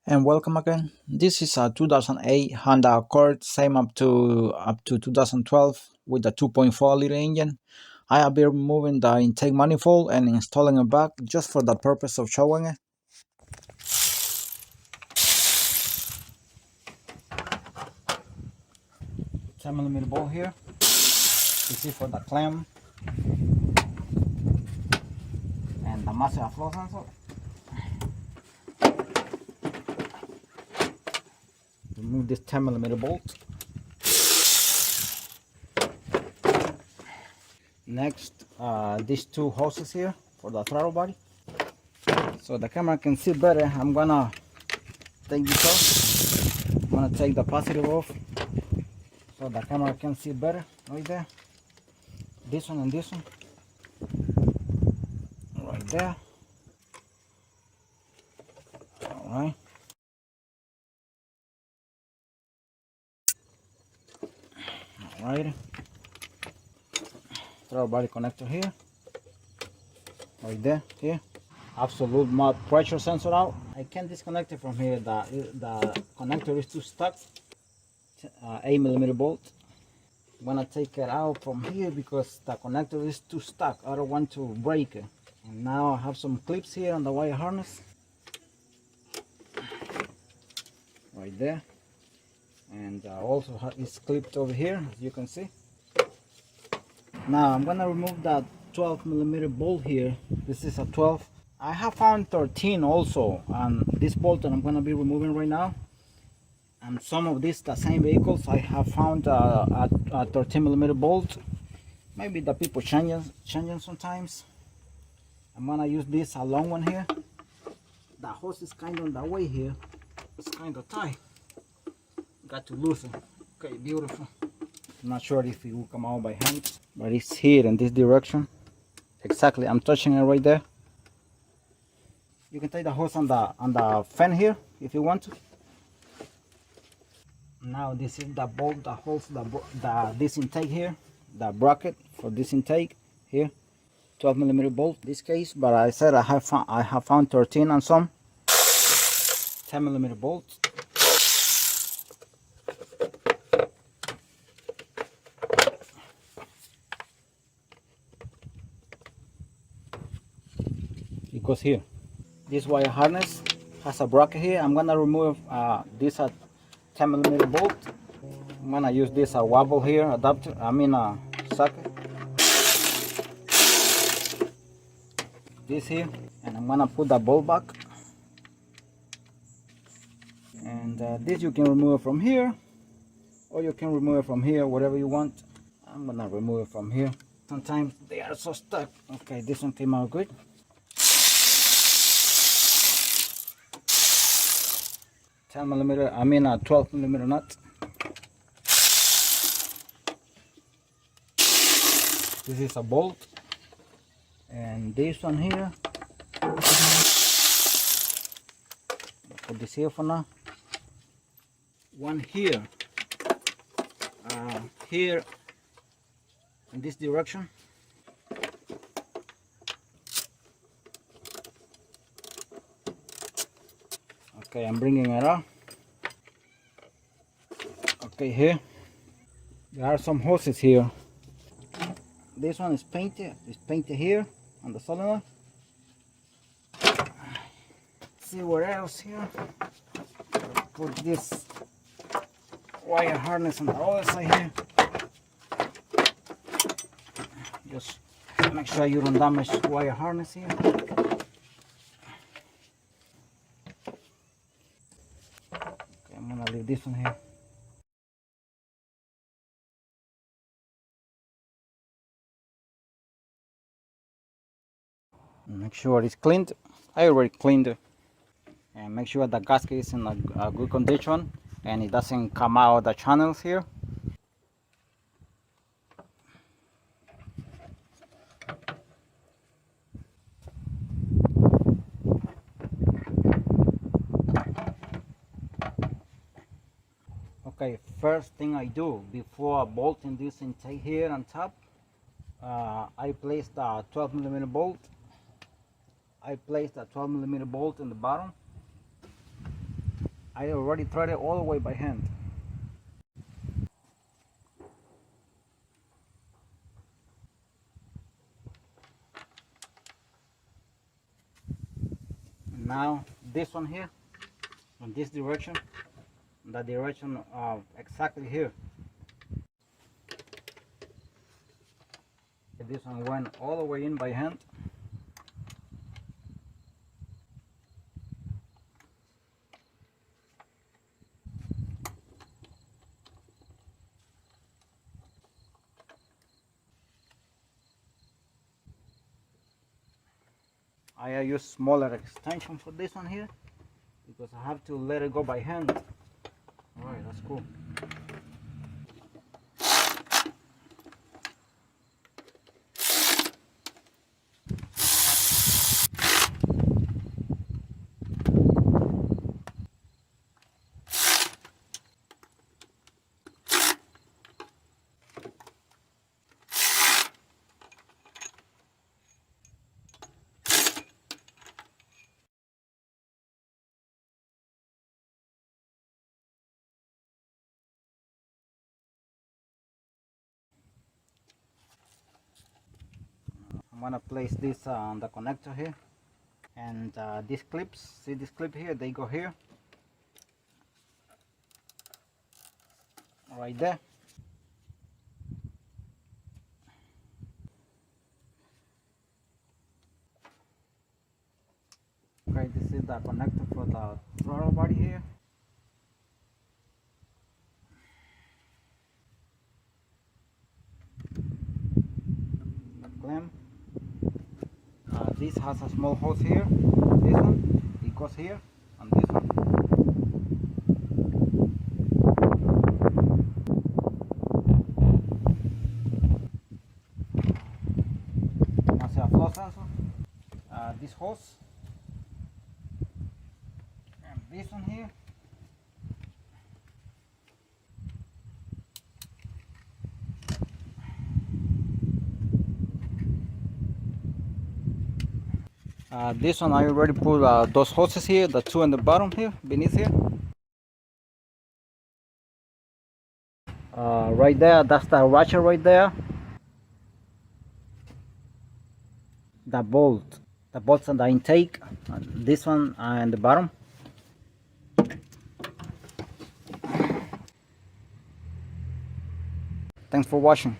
And welcome again. This is a 2008 Honda Accord, same up to 2012 with the 2.4-liter engine. I have been removing the intake manifold and installing it back just for the purpose of showing it. 10mm bolt here. This is for the clamp and the master flow sensor. Remove this 10mm bolt. Next, these two hoses here for the throttle body. So the camera can see better, I'm gonna take this off. I'm gonna take the positive off so the camera can see better right there. This one and this one right there. All right. All right. Throttle body connector here. Right there. Here. Absolute mud pressure sensor out. I can't disconnect it from here. The connector is too stuck. 8mm bolt. I'm gonna take it out from here because the connector is too stuck. I don't want to break it. And now I have some clips here on the wire harness. Right there. And also it's clipped over here, as you can see. Now I'm gonna remove that 12mm bolt here. This is a 12. I have found 13 also on this bolt that I'm gonna be removing right now. And some of these, the same vehicles, I have found a 13mm bolt. Maybe the people changing sometimes. I'm gonna use this a long one here. The hose is kind of on the way here. It's kind of tight. Got to loosen. Okay, beautiful. I'm not sure if it will come out by hand, but it's here in this direction. Exactly, I'm touching it right there. You can take the hose on the fan here if you want to. Now this is the bolt that holds this intake here, the bracket for this intake here. 12mm bolt this case, but I said I have found 13 on some. 10mm bolt. It goes here. This wire harness has a bracket here. I'm gonna remove this 10mm bolt. I'm gonna use this wobble here adapter. Socket. This here, and I'm gonna put the bolt back. And this you can remove from here, or you can remove it from here, whatever you want. I'm gonna remove it from here. Sometimes they are so stuck. Okay, this one came out good. 12mm nut. This is a bolt, and this one here. Put this here for now. One here, here in this direction. Okay, I'm bringing it up. Okay, here there are some hoses here. This one is painted. It's painted here on the solenoid. Let's see what else here. Put this wire harness on the other side here. Just make sure you don't damage the wire harness here. Okay, I'm gonna leave this one here. Make sure it's cleaned. I already cleaned it. And make sure the gasket is in a good condition and it doesn't come out the channels here. Okay, first thing I do before bolting this intake here on top, I place the 12mm bolt. I place the 12mm bolt in the bottom. I already tried it all the way by hand. Now this one here, in this direction, the direction exactly here. This one went all the way in by hand. I use smaller extension for this one here because I have to let it go by hand. Alright, that's cool. I'm gonna place this on the connector here, and these clips, see this clip here, they go here, right there. Okay, this is the connector for the throttle body here. The clamp. This has a small hose here. This one, it goes here, and this one. Hace a flow sensor. This hose, and this one here. This one I already put those hoses here, the two on the bottom here, beneath here. Right there, that's the ratchet right there. The bolts on the intake, this one and the bottom. Thanks for watching.